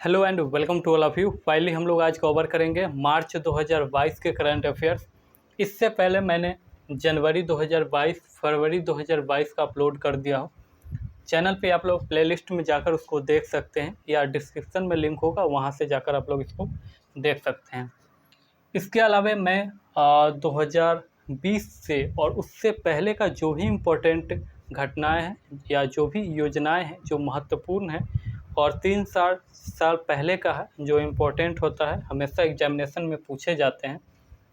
Hello and welcome to all of you. Finally हम लोग आज कवर करेंगे मार्च 2022 के करंट अफेयर्स। इससे पहले मैंने जनवरी 2022, फरवरी 2022 का अपलोड कर दिया हो। चैनल पे आप लोग प्लेलिस्ट में जाकर उसको देख सकते हैं या डिस्क्रिप्शन में लिंक होगा, वहाँ से जाकर आप लोग इसको देख सकते हैं। इसके अलावा मैं 2020 से और उससे पहले का जो भी इम्पोर्टेंट घटनाएं हैं या जो भी योजनाएं हैं जो महत्वपूर्ण हैं और 3 साल पहले का है जो इम्पोर्टेंट होता है, हमेशा एग्जामिनेशन में पूछे जाते हैं,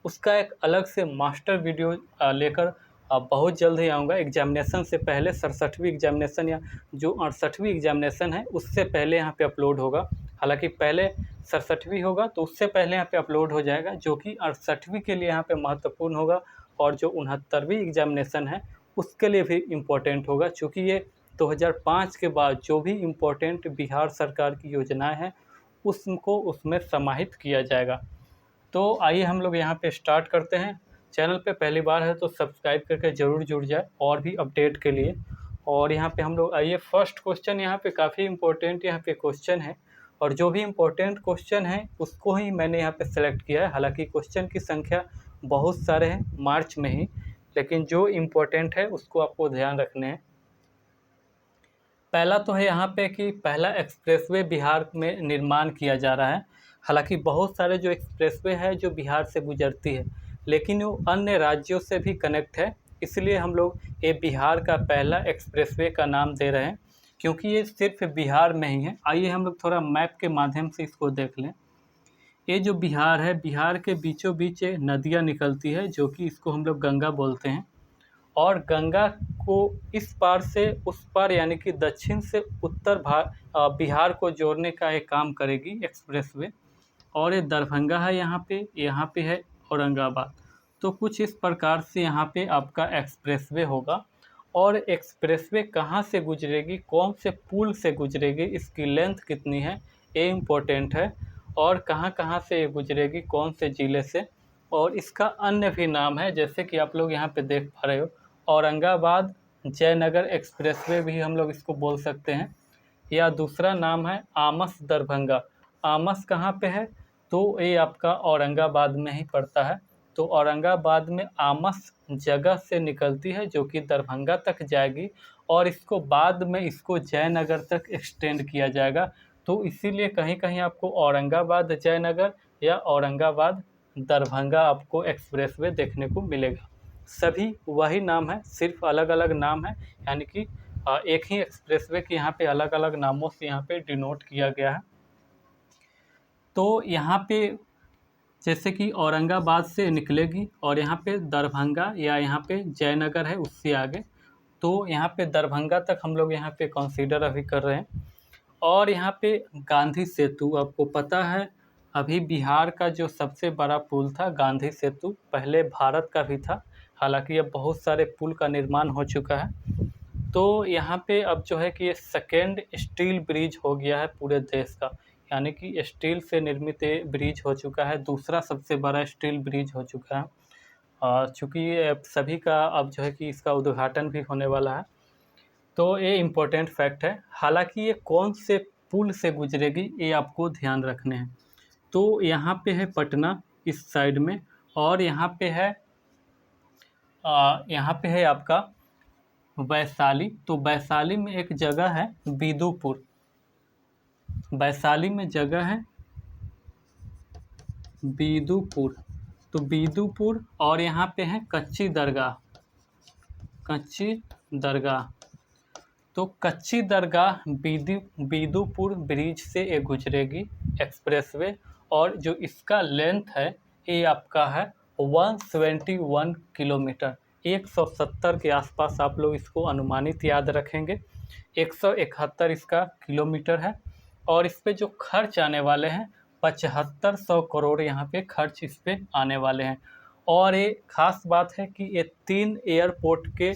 उसका एक अलग से मास्टर वीडियो लेकर बहुत जल्द ही आऊँगा। एग्जामिनेशन से पहले 67वीं एग्जामिनेशन या जो 68वीं एग्जामिनेशन है उससे पहले यहाँ पे अपलोड होगा। हालांकि पहले 67वीं होगा तो उससे पहले यहाँ पे अपलोड हो जाएगा, जो कि 68वीं के लिए यहाँ पे महत्वपूर्ण होगा और जो 69वीं एग्जामिनेशन है उसके लिए भी इम्पोर्टेंट होगा, चूँकि ये 2005 के बाद जो भी इम्पोर्टेंट बिहार सरकार की योजनाएं हैं उसको उसमें समाहित किया जाएगा। तो आइए हम लोग यहाँ पे स्टार्ट करते हैं। चैनल पे पहली बार है तो सब्सक्राइब करके ज़रूर जुड़ जाए और भी अपडेट के लिए। और यहाँ पे हम लोग आइए, फर्स्ट क्वेश्चन यहाँ पे काफ़ी इम्पोर्टेंट यहाँ पे क्वेश्चन है और जो भी इम्पोर्टेंट क्वेश्चन है उसको ही मैंने यहाँ पे सेलेक्ट किया है। हालांकि क्वेश्चन की संख्या बहुत सारे हैं मार्च में ही, लेकिन जो इम्पोर्टेंट है उसको आपको ध्यान रखने हैं। पहला तो है यहाँ पे कि पहला एक्सप्रेसवे बिहार में निर्माण किया जा रहा है। हालांकि बहुत सारे जो एक्सप्रेसवे है जो बिहार से गुजरती है, लेकिन वो अन्य राज्यों से भी कनेक्ट है, इसलिए हम लोग ये बिहार का पहला एक्सप्रेसवे का नाम दे रहे हैं, क्योंकि ये सिर्फ बिहार में ही है। आइए हम लोग थोड़ा मैप के माध्यम से इसको देख लें। ये जो बिहार है, बिहार के बीचों बीच नदियाँ निकलती है, जो कि इसको हम लोग गंगा बोलते हैं। और गंगा को इस पार से उस पार यानी कि दक्षिण से उत्तर बिहार को जोड़ने का एक काम करेगी एक्सप्रेसवे। और ये दरभंगा है, यहाँ पे है औरंगाबाद। तो कुछ इस प्रकार से यहाँ पे आपका एक्सप्रेसवे होगा। और एक्सप्रेसवे कहाँ से गुजरेगी, कौन से पुल से गुजरेगी, इसकी लेंथ कितनी है, ये इम्पोर्टेंट है। और कहाँ कहाँ से ये गुजरेगी, कौन से ज़िले से। और इसका अन्य भी नाम है, जैसे कि आप लोग यहाँ पे देख पा रहे हो, औरंगाबाद जयनगर एक्सप्रेसवे भी हम लोग इसको बोल सकते हैं। या दूसरा नाम है आमस दरभंगा। आमस कहाँ पे है, तो ये आपका औरंगाबाद में ही पड़ता है। तो औरंगाबाद में आमस जगह से निकलती है जो कि दरभंगा तक जाएगी और इसको बाद में इसको जयनगर तक एक्सटेंड किया जाएगा। तो इसीलिए कहीं कहीं आपको औरंगाबाद जयनगर या औरंगाबाद दरभंगा आपको एक्सप्रेसवे देखने को मिलेगा। सभी वही नाम है, सिर्फ अलग अलग नाम है, यानी कि एक ही एक्सप्रेसवे के यहाँ पे अलग अलग नामों से यहाँ पे डिनोट किया गया है। तो यहाँ पे जैसे कि औरंगाबाद से निकलेगी और यहाँ पे दरभंगा या यहाँ पे जयनगर है उससे आगे, तो यहाँ पे दरभंगा तक हम लोग यहाँ पे कंसीडर अभी कर रहे हैं। और यहाँ पे गांधी सेतु, आपको पता है अभी बिहार का जो सबसे बड़ा पुल था गांधी सेतु, पहले भारत का भी था। हालांकि अब बहुत सारे पुल का निर्माण हो चुका है। तो यहाँ पे अब जो है कि ये सेकेंड स्टील ब्रिज हो गया है पूरे देश का, यानी कि स्टील से निर्मित ये ब्रिज हो चुका है, दूसरा सबसे बड़ा स्टील ब्रिज हो चुका है। चूँकि ये सभी का अब जो है कि इसका उद्घाटन भी होने वाला है। तो ये इम्पोर्टेंट फैक्ट है। हालांकि ये कौन से पुल से गुजरेगी ये आपको ध्यान रखने हैं। तो यहाँ पे है पटना इस साइड में, और यहाँ पे है आपका वैशाली। तो वैशाली में एक जगह है बिदुपुर, वैशाली में जगह है बिदुपुर। तो बिदुपुर और यहाँ पे है कच्ची दरगाह, कच्ची दरगाह। तो कच्ची दरगाह बिदुपुर ब्रिज से ये गुजरेगी एक्सप्रेसवे। और जो इसका लेंथ है ये आपका है 171 किलोमीटर, 170 के आसपास आप लोग इसको अनुमानित याद रखेंगे। 171 इसका किलोमीटर है। और इस पे जो खर्च आने वाले हैं 7500 करोड़ यहाँ पे खर्च इस पे आने वाले हैं। और ये खास बात है कि ये 3 एयरपोर्ट के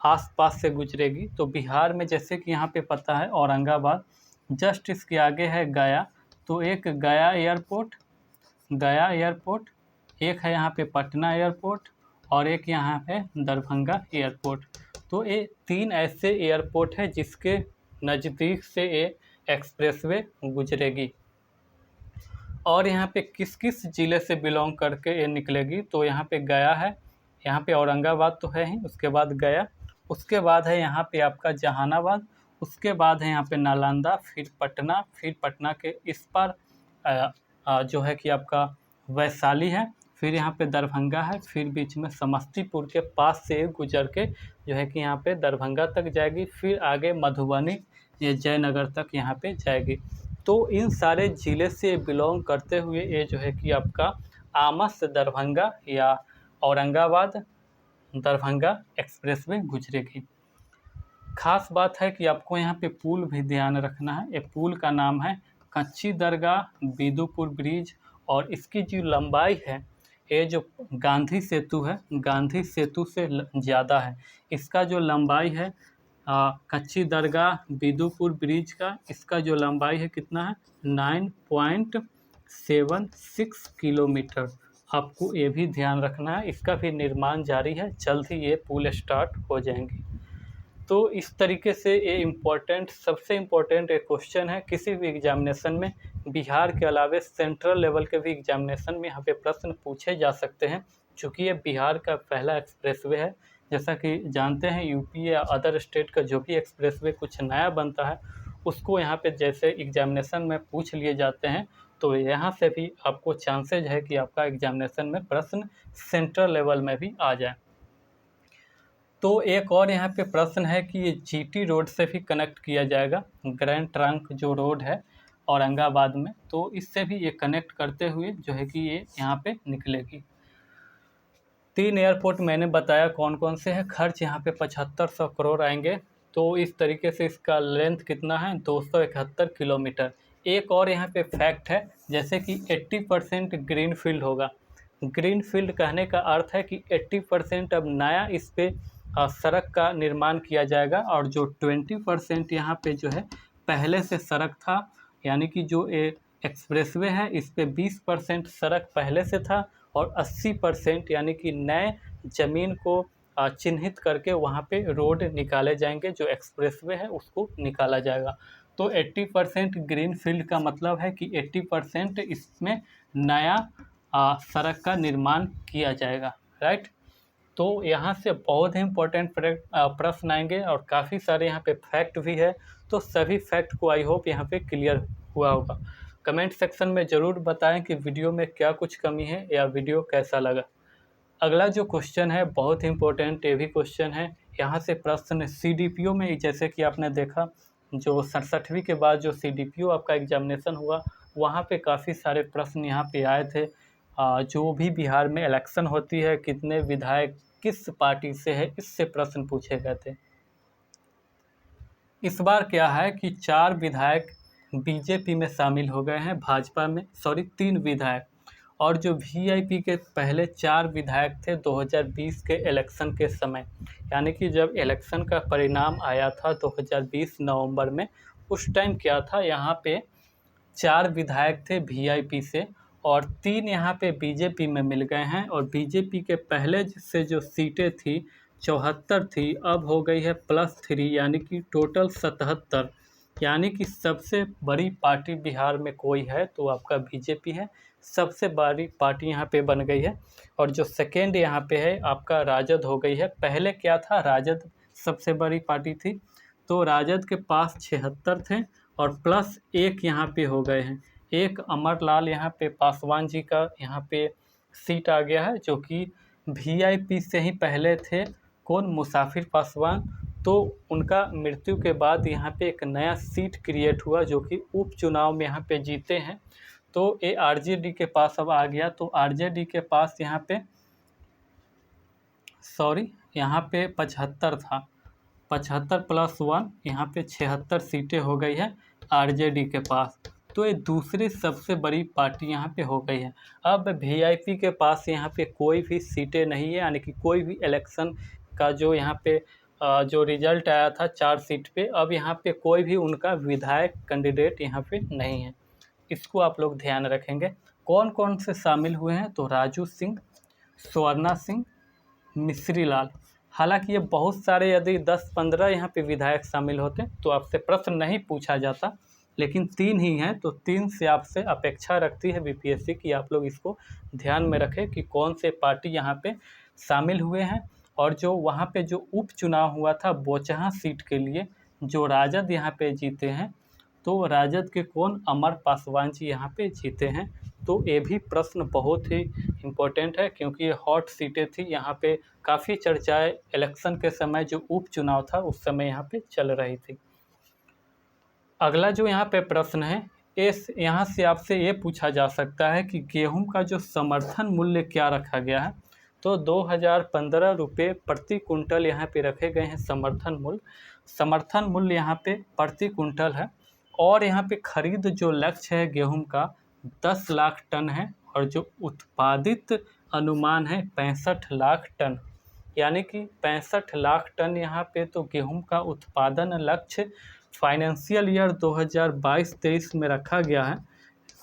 आसपास से गुजरेगी। तो बिहार में जैसे कि यहाँ पे पता है औरंगाबाद, जस्ट इसके आगे है गया। तो एक गया एयरपोर्ट, एक है यहाँ पे पटना एयरपोर्ट और एक यहाँ पे दरभंगा एयरपोर्ट। तो ये 3 ऐसे एयरपोर्ट है जिसके नज़दीक से ये एक्सप्रेसवे गुजरेगी। और यहाँ पे किस किस ज़िले से बिलोंग करके ये निकलेगी, तो यहाँ पे गया है, यहाँ पे औरंगाबाद तो है ही, उसके बाद गया, उसके बाद है यहाँ पे आपका जहानाबाद, उसके बाद है यहाँ पे नालंदा, फिर पटना, फिर पटना के इस पार जो है कि आपका वैशाली है, फिर यहाँ पे दरभंगा है, फिर बीच में समस्तीपुर के पास से गुजर के जो है कि यहाँ पे दरभंगा तक जाएगी, फिर आगे मधुबनी, ये जयनगर तक यहाँ पे जाएगी। तो इन सारे ज़िले से बिलोंग करते हुए ये जो है कि आपका आमस दरभंगा या औरंगाबाद दरभंगा एक्सप्रेसवे गुजरेगी। खास बात है कि आपको यहाँ पे पुल भी ध्यान रखना है। ये पुल का नाम है कच्ची दरगाह बिदुपुर ब्रिज, और इसकी जो लंबाई है, ये जो गांधी सेतु है, गांधी सेतु से ज़्यादा है। इसका जो लंबाई है कच्ची दरगाह बिदुपुर ब्रिज का, इसका जो लंबाई है कितना है, 9.76 किलोमीटर। आपको ये भी ध्यान रखना है। इसका भी निर्माण जारी है, जल्द ही ये पुल स्टार्ट हो जाएंगी। तो इस तरीके से ये इम्पोर्टेंट, सबसे इम्पोर्टेंट एक क्वेश्चन है किसी भी एग्जामिनेशन में। बिहार के अलावे सेंट्रल लेवल के भी एग्जामिनेशन में यहाँ पे प्रश्न पूछे जा सकते हैं, क्योंकि ये बिहार का पहला एक्सप्रेसवे है। जैसा कि जानते हैं यूपी या अदर स्टेट का जो भी एक्सप्रेसवे कुछ नया बनता है, उसको यहाँ पे जैसे एग्जामिनेशन में पूछ लिए जाते हैं, तो यहाँ से भी आपको चांसेज है कि आपका एग्जामिनेशन में प्रश्न सेंट्रल लेवल में भी आ जाए। तो एक और यहाँ पे प्रश्न है कि ये जीटी रोड से भी कनेक्ट किया जाएगा, ग्रैंड ट्रंक जो रोड है औरंगाबाद में, तो इससे भी ये कनेक्ट करते हुए जो है कि ये यहाँ पे निकलेगी। 3 एयरपोर्ट मैंने बताया कौन कौन से हैं। खर्च यहाँ पे 7500 करोड़ आएंगे। तो इस तरीके से इसका लेंथ कितना है, 271 किलोमीटर। एक और यहाँ पे फैक्ट है, जैसे कि 80% ग्रीन फील्ड होगा। ग्रीन फील्ड कहने का अर्थ है कि 80% अब नया इस पे सड़क का निर्माण किया जाएगा, और जो 20% यहाँ पे जो है पहले से सड़क था, यानी कि जो एक्सप्रेसवे है इस पे 20% सड़क पहले से था, और 80% यानी कि नए ज़मीन को चिन्हित करके वहाँ पे रोड निकाले जाएंगे, जो एक्सप्रेसवे है उसको निकाला जाएगा। तो 80% ग्रीन फील्ड का मतलब है कि 80% इसमें नया सड़क का निर्माण किया जाएगा, राइट। तो यहाँ से बहुत ही इम्पोर्टेंट प्रश्न आएंगे, और काफ़ी सारे यहाँ पे फैक्ट भी है। तो सभी फैक्ट को आई होप यहाँ पे क्लियर हुआ होगा। कमेंट सेक्शन में ज़रूर बताएं कि वीडियो में क्या कुछ कमी है या वीडियो कैसा लगा। अगला जो क्वेश्चन है बहुत ही इम्पोर्टेंट ये भी क्वेश्चन है। यहाँ से प्रश्न CDPO में, जैसे कि आपने देखा जो 67वीं के बाद जो CDPO आपका एग्जामिनेशन हुआ, वहाँ पे काफ़ी सारे प्रश्न यहाँ पे आए थे। जो भी बिहार में इलेक्शन होती है, कितने विधायक किस पार्टी से है, इससे प्रश्न पूछे गए थे। इस बार क्या है कि 4 विधायक बीजेपी में शामिल हो गए हैं, भाजपा में 3 विधायक, और जो वीआईपी के पहले 4 विधायक थे 2020 के इलेक्शन के समय, यानी कि जब इलेक्शन का परिणाम आया था 2020 नवंबर में, उस टाइम क्या था, यहाँ पे 4 विधायक थे वीआईपी से, और 3 यहाँ पे बीजेपी में मिल गए हैं। और बीजेपी के पहले से जो सीटें थी 74 थी, अब हो गई है +3, यानी कि टोटल 77। यानी कि सबसे बड़ी पार्टी बिहार में कोई है तो आपका बीजेपी है, सबसे बड़ी पार्टी यहाँ पे बन गई है। और जो सेकेंड यहाँ पे है आपका राजद हो गई है। पहले क्या था, राजद सबसे बड़ी पार्टी थी, तो राजद के पास 76 थे, और +1 यहाँ पे हो गए हैं। एक अमरलाल यहाँ पे पासवान जी का यहाँ पे सीट आ गया है, जो कि वीआईपी से ही पहले थे, कौन, मुसाफिर पासवान। तो उनका मृत्यु के बाद यहाँ पे एक नया सीट क्रिएट हुआ, जो कि उपचुनाव में यहाँ पे जीते हैं। तो ये आरजेडी के पास अब आ गया। तो आरजेडी के पास यहाँ पे यहाँ पे 75 था, 75 + 1 यहाँ पे 76 सीटें हो गई है आरजेडी के पास। तो ये दूसरी सबसे बड़ी पार्टी यहाँ पे हो गई है। अब वीआईपी के पास यहाँ पे कोई भी सीटें नहीं है, यानी कि कोई भी इलेक्शन का जो यहाँ पे जो रिजल्ट आया था 4 सीट पे, अब यहाँ पे कोई भी उनका विधायक कैंडिडेट यहाँ पे नहीं है। इसको आप लोग ध्यान रखेंगे। कौन कौन से शामिल हुए हैं, तो राजू सिंह, स्वर्णा सिंह, मिश्री लाल। हालांकि ये बहुत सारे, यदि 10-15 यहाँ पे विधायक शामिल होते तो आपसे प्रश्न नहीं पूछा जाता, लेकिन 3 ही हैं, तो 3 से आपसे अपेक्षा रखती है बीपीएससी कि आप लोग इसको ध्यान में रखें कि कौन से पार्टी यहाँ पे शामिल हुए हैं। और जो वहाँ पे जो उपचुनाव हुआ था बोचहां सीट के लिए, जो राजद यहाँ पे जीते हैं, तो राजद के कौन, अमर पासवान जी यहाँ पे जीते हैं। तो ये भी प्रश्न बहुत ही इम्पोर्टेंट है, क्योंकि ये हॉट सीटें थी, यहाँ पे काफ़ी चर्चाएं इलेक्शन के समय जो उपचुनाव था उस समय यहाँ पे चल रही थी। अगला जो यहाँ पे प्रश्न है, इस यहाँ से आपसे ये पूछा जा सकता है कि गेहूं का जो समर्थन मूल्य क्या रखा गया है। तो 2015 रुपये प्रति कुंटल यहाँ पे रखे गए हैं समर्थन मूल्य। समर्थन मूल्य यहाँ पे प्रति कुंटल है, और यहाँ पे खरीद जो लक्ष्य है गेहूं का 10 लाख टन है, और जो उत्पादित अनुमान है 65 लाख टन, यानी कि 65 लाख टन यहाँ पे तो गेहूं का उत्पादन लक्ष्य फाइनेंशियल ईयर 2022-23 में रखा गया है।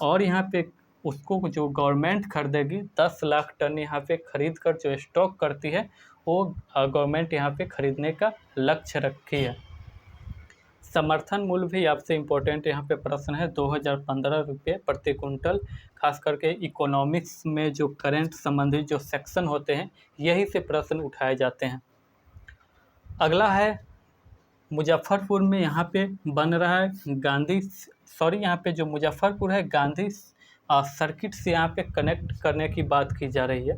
और यहाँ पे उसको जो गवर्नमेंट खरीदेगी 10 लाख टन यहाँ पे खरीद कर जो स्टॉक करती है, वो गवर्नमेंट यहाँ पे खरीदने का लक्ष्य रखी है। समर्थन मूल्य भी आपसे इम्पोर्टेंट यहाँ पे प्रश्न है, 2015 रुपये प्रति कुंटल। खास करके इकोनॉमिक्स में जो करंट संबंधित जो सेक्शन होते हैं यही से प्रश्न उठाए जाते हैं। अगला है मुजफ्फरपुर में यहाँ पे बन रहा है यहाँ पे जो मुजफ्फरपुर है गांधी सर्किट से यहाँ पे कनेक्ट करने की बात की जा रही है।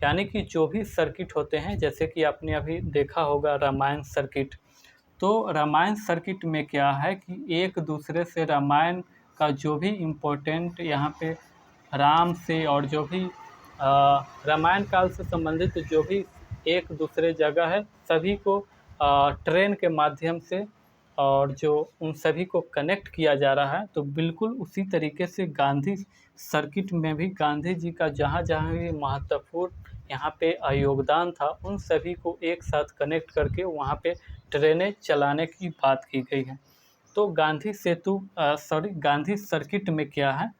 यानी कि जो भी सर्किट होते हैं, जैसे कि आपने अभी देखा होगा रामायण सर्किट, तो रामायण सर्किट में क्या है कि एक दूसरे से रामायण का जो भी इम्पोर्टेंट यहाँ पे राम से और जो भी रामायण काल से संबंधित जो भी एक दूसरे जगह है सभी को ट्रेन के माध्यम से और जो उन सभी को कनेक्ट किया जा रहा है। तो बिल्कुल उसी तरीके से गांधी सर्किट में भी गांधी जी का जहाँ जहाँ भी महत्वपूर्ण यहाँ पे योगदान था उन सभी को एक साथ कनेक्ट करके वहाँ पे ट्रेनें चलाने की बात की गई है। तो गांधी गांधी सर्किट में क्या है,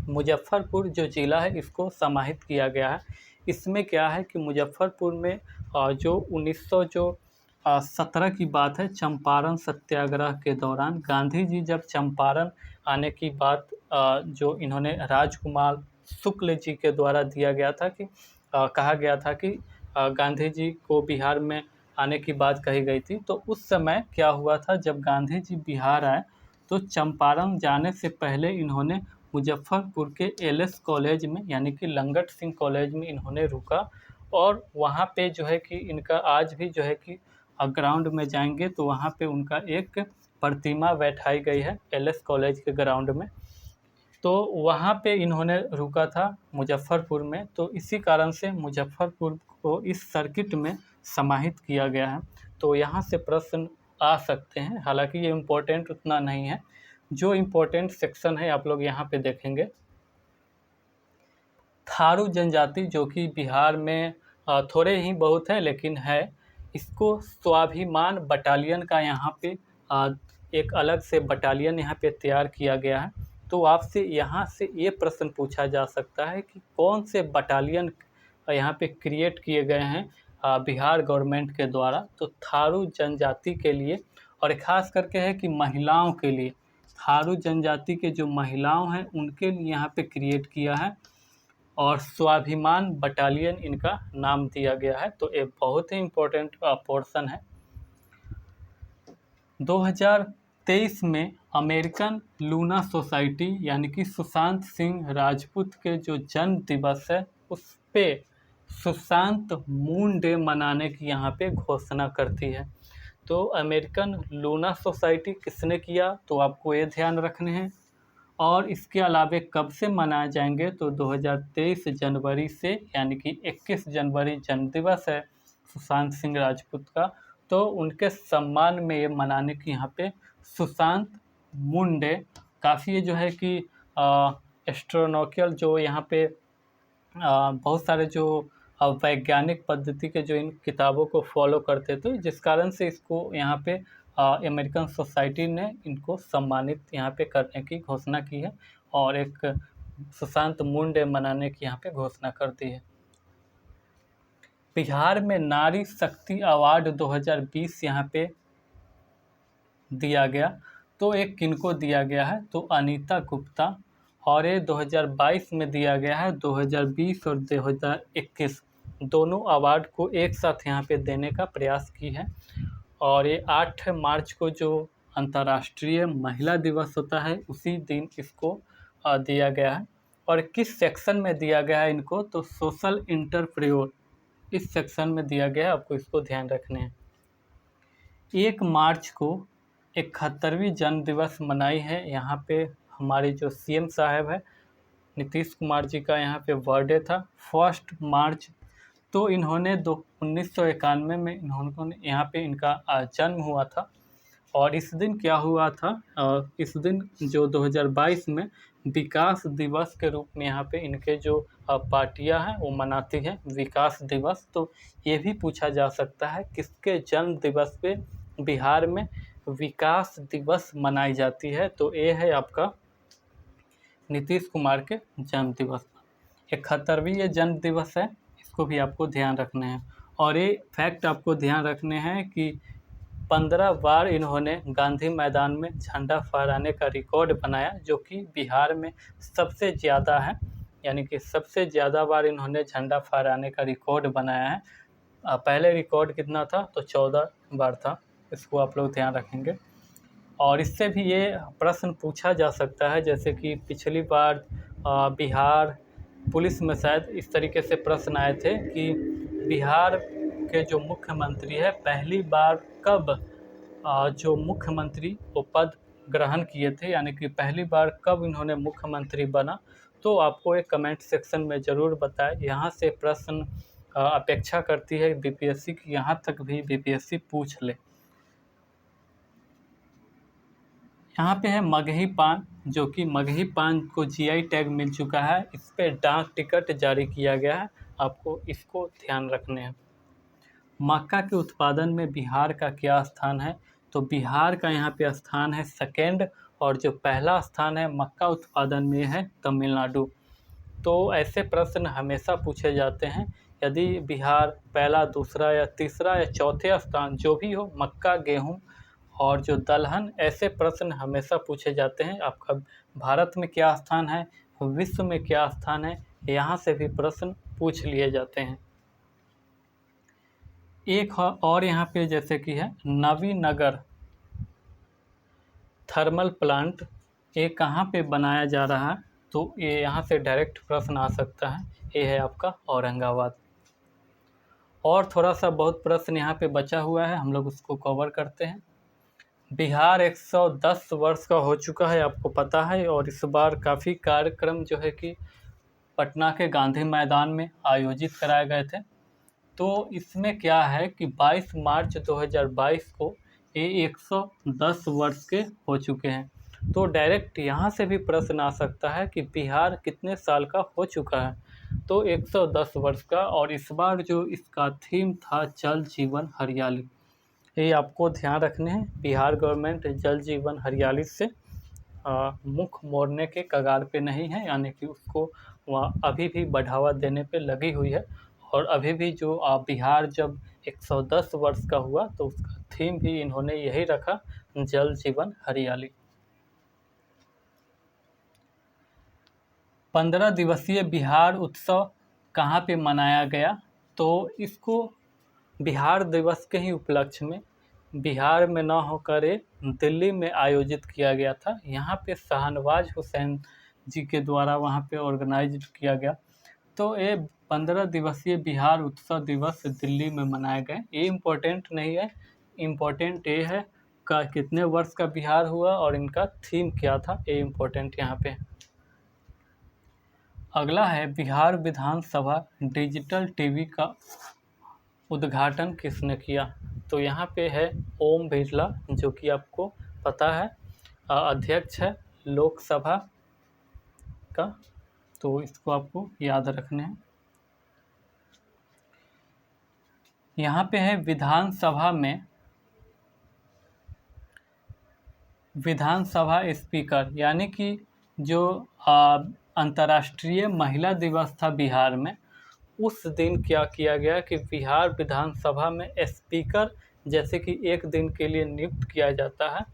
मुजफ्फरपुर जो ज़िला है इसको समाहित किया गया है। इसमें क्या है कि मुजफ्फरपुर में जो 1917 की बात है, चंपारण सत्याग्रह के दौरान गांधी जी जब चंपारण आने की बात जो इन्होंने राजकुमार शुक्ल जी के द्वारा दिया गया था कि कहा गया था कि गांधी जी को बिहार में आने की बात कही गई थी। तो उस समय क्या हुआ था, जब गांधी जी बिहार आए तो चंपारण जाने से पहले इन्होंने मुजफ्फरपुर के एलएस कॉलेज में यानी कि लंगट सिंह कॉलेज में इन्होंने रुका। और वहाँ पे जो है कि इनका आज भी जो है कि ग्राउंड में जाएंगे तो वहाँ पे उनका एक प्रतिमा बैठाई गई है एलएस कॉलेज के ग्राउंड में। तो वहाँ पे इन्होंने रुका था मुजफ्फरपुर में, तो इसी कारण से मुजफ्फरपुर को इस सर्किट में समाहित किया गया है। तो यहाँ से प्रश्न आ सकते हैं, हालांकि ये इम्पोर्टेंट उतना नहीं है। जो इम्पोर्टेंट सेक्शन है आप लोग यहाँ पे देखेंगे, थारू जनजाति जो कि बिहार में थोड़े ही बहुत है लेकिन है, इसको स्वाभिमान बटालियन का यहाँ पे एक अलग से बटालियन यहाँ पे तैयार किया गया है। तो आपसे यहाँ से ये प्रश्न पूछा जा सकता है कि कौन से बटालियन यहाँ पे क्रिएट किए गए हैं बिहार गवर्नमेंट के द्वारा। तो थारू जनजाति के लिए, और ख़ास करके है कि महिलाओं के लिए, थारू जनजाति के जो महिलाओं हैं उनके लिए यहाँ पे क्रिएट किया है, और स्वाभिमान बटालियन इनका नाम दिया गया है। तो ये बहुत ही इम्पोर्टेंट पोर्शन है। 2023 में अमेरिकन लूना सोसाइटी यानी कि सुशांत सिंह राजपूत के जो जन्म दिवस है उस पे सुशांत मून डे मनाने की यहाँ पे घोषणा करती है। तो अमेरिकन लूना सोसाइटी किसने किया, तो आपको ये ध्यान रखने हैं। और इसके अलावे कब से मनाए जाएंगे, तो 2023 जनवरी से, यानी कि 21 जनवरी जन्मदिवस है सुशांत सिंह राजपूत का, तो उनके सम्मान में ये मनाने की यहाँ पे सुशांत मून डे। काफ़ी ये जो है कि एस्ट्रोनॉमिकल जो यहाँ पे बहुत सारे जो वैज्ञानिक पद्धति के जो इन किताबों को फॉलो करते थे, जिस कारण से इसको यहाँ पे अमेरिकन सोसाइटी ने इनको सम्मानित यहाँ पे करने की घोषणा की है और एक सुशांत मून डे मनाने की यहाँ पे घोषणा कर दी है। बिहार में नारी शक्ति अवार्ड 2020 यहाँ पे दिया गया। तो एक किनको दिया गया है, तो अनीता गुप्ता, और ये 2022 में दिया गया है। 2020 और 2021 दोनों अवार्ड को एक साथ यहाँ पे देने का प्रयास की है। और ये 8 मार्च को जो अंतर्राष्ट्रीय महिला दिवस होता है उसी दिन इसको दिया गया है। और किस सेक्शन में दिया गया है इनको, तो सोशल इंटरप्रेन्योर इस सेक्शन में दिया गया है, आपको इसको ध्यान रखने हैं। 1 मार्च को 71वीं जन्म दिवस मनाई है। यहाँ पे हमारे जो सीएम साहब है नीतीश कुमार जी का यहाँ पे बर्थडे था 1 मार्च। तो इन्होंने 1991 में इन्होंने यहाँ पे इनका जन्म हुआ था। और इस दिन क्या हुआ था, इस दिन जो 2022 में विकास दिवस के रूप में यहाँ पे इनके जो पार्टियां हैं वो मनाती हैं विकास दिवस। तो ये भी पूछा जा सकता है किसके जन्म दिवस पे बिहार में विकास दिवस मनाई जाती है, तो ये है आपका नीतीश कुमार के जन्म दिवस पर। 71वीं ये जन्म दिवस है, इसको भी आपको ध्यान रखना है। और ये फैक्ट आपको ध्यान रखने हैं कि 15 बार इन्होंने गांधी मैदान में झंडा फहराने का रिकॉर्ड बनाया, जो कि बिहार में सबसे ज़्यादा है। यानी कि सबसे ज़्यादा बार इन्होंने झंडा फहराने का रिकॉर्ड बनाया है। पहले रिकॉर्ड कितना था, तो 14 बार था। इसको आप लोग ध्यान रखेंगे। और इससे भी ये प्रश्न पूछा जा सकता है, जैसे कि पिछली बार बिहार पुलिस में शायद इस तरीके से प्रश्न आए थे कि बिहार के जो मुख्यमंत्री है पहली बार कब जो मुख्यमंत्री वो पद ग्रहण किए थे, यानी कि पहली बार कब इन्होंने मुख्यमंत्री बना। तो आपको एक कमेंट सेक्शन में ज़रूर बताएं। यहाँ से प्रश्न अपेक्षा करती है बीपीएससी की, यहाँ तक भी बीपीएससी पूछ ले। यहाँ पे है मगही पान, जो कि मगही पान को जीआई टैग मिल चुका है। इस पे डाक टिकट जारी किया गया है, आपको इसको ध्यान रखने हैं। मक्का के उत्पादन में बिहार का क्या स्थान है, तो बिहार का यहाँ पे स्थान है 2nd, और जो पहला स्थान है मक्का उत्पादन में है तमिलनाडु। तो ऐसे प्रश्न हमेशा पूछे जाते हैं, यदि बिहार पहला, दूसरा या तीसरा या चौथे स्थान जो भी हो, मक्का, गेहूँ और जो दलहन, ऐसे प्रश्न हमेशा पूछे जाते हैं। आपका भारत में क्या स्थान है, विश्व में क्या स्थान है, यहाँ से भी प्रश्न पूछ लिए जाते हैं। एक और यहाँ पे जैसे कि है नवीनगर थर्मल प्लांट, ये कहाँ पे बनाया जा रहा है, तो ये यहाँ से डायरेक्ट प्रश्न आ सकता है। ये है आपका औरंगाबाद। और थोड़ा सा बहुत प्रश्न यहाँ पे बचा हुआ है, हम लोग उसको कवर करते हैं। बिहार 110 वर्ष का हो चुका है, आपको पता है। और इस बार काफ़ी कार्यक्रम जो है कि पटना के गांधी मैदान में आयोजित कराए गए थे। तो इसमें क्या है कि 22 मार्च 2022 को ये 110 वर्ष के हो चुके हैं। तो डायरेक्ट यहाँ से भी प्रश्न आ सकता है कि बिहार कितने साल का हो चुका है, तो 110 वर्ष का। और इस बार जो इसका थीम था जल जीवन हरियाली, ये आपको ध्यान रखने हैं। बिहार गवर्नमेंट जल जीवन हरियाली से मुख मोड़ने के कगार पे नहीं है, यानी कि उसको वहाँ अभी भी बढ़ावा देने पे लगी हुई है। और अभी भी जो बिहार जब 110 वर्ष का हुआ तो उसका थीम भी इन्होंने यही रखा, जल जीवन हरियाली। 15 दिवसीय बिहार उत्सव कहाँ पे मनाया गया, तो इसको बिहार दिवस के ही उपलक्ष्य में बिहार में न होकर दिल्ली में आयोजित किया गया था। यहाँ पे शाहनवाज हुसैन जी के द्वारा वहाँ पे ऑर्गेनाइज किया गया। तो ये 15 दिवसीय बिहार उत्सव दिवस दिल्ली में मनाए गए। ये इम्पोर्टेंट नहीं है, इम्पोर्टेंट ये है का कितने वर्ष का बिहार हुआ और इनका थीम क्या था, ये इम्पोर्टेंट यहाँ पे। अगला है बिहार विधानसभा डिजिटल टीवी का उद्घाटन किसने किया, तो यहाँ पे है ओम बिरला, जो कि आपको पता है अध्यक्ष है लोकसभा का, तो इसको आपको याद रखने हैं। यहाँ पे है विधानसभा स्पीकर, यानी कि जो अंतर्राष्ट्रीय महिला दिवस था बिहार में, उस दिन क्या किया गया कि बिहार विधानसभा में स्पीकर जैसे कि एक दिन के लिए नियुक्त किया जाता है,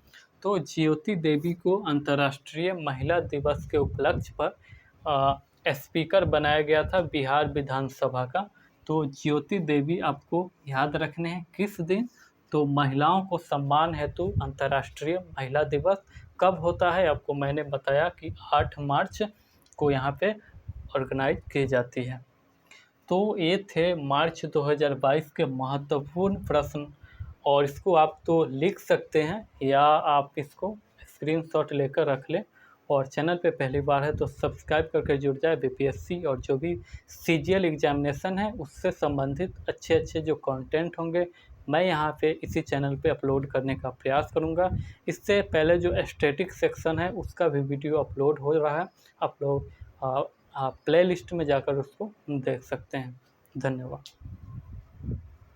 तो ज्योति देवी को अंतर्राष्ट्रीय महिला दिवस के उपलक्ष्य पर स्पीकर बनाया गया था बिहार विधानसभा का। तो ज्योति देवी आपको याद रखने हैं किस दिन, तो महिलाओं को सम्मान हेतु अंतर्राष्ट्रीय महिला दिवस कब होता है, आपको मैंने बताया कि 8 मार्च को यहाँ पे ऑर्गेनाइज की जाती है। तो ये थे मार्च 2022 के महत्वपूर्ण प्रश्न, और इसको आप तो लिख सकते हैं या आप इसको स्क्रीनशॉट लेकर रख लें। और चैनल पे पहली बार है तो सब्सक्राइब करके जुड़ जाए। बीपीएससी और जो भी सीजीएल एग्जामिनेशन है उससे संबंधित अच्छे अच्छे जो कंटेंट होंगे मैं यहाँ पे इसी चैनल पे अपलोड करने का प्रयास करूँगा। इससे पहले जो स्टैटिक सेक्शन है उसका भी वीडियो अपलोड हो रहा है, आप लोग प्ले लिस्ट में जाकर उसको देख सकते हैं। धन्यवाद।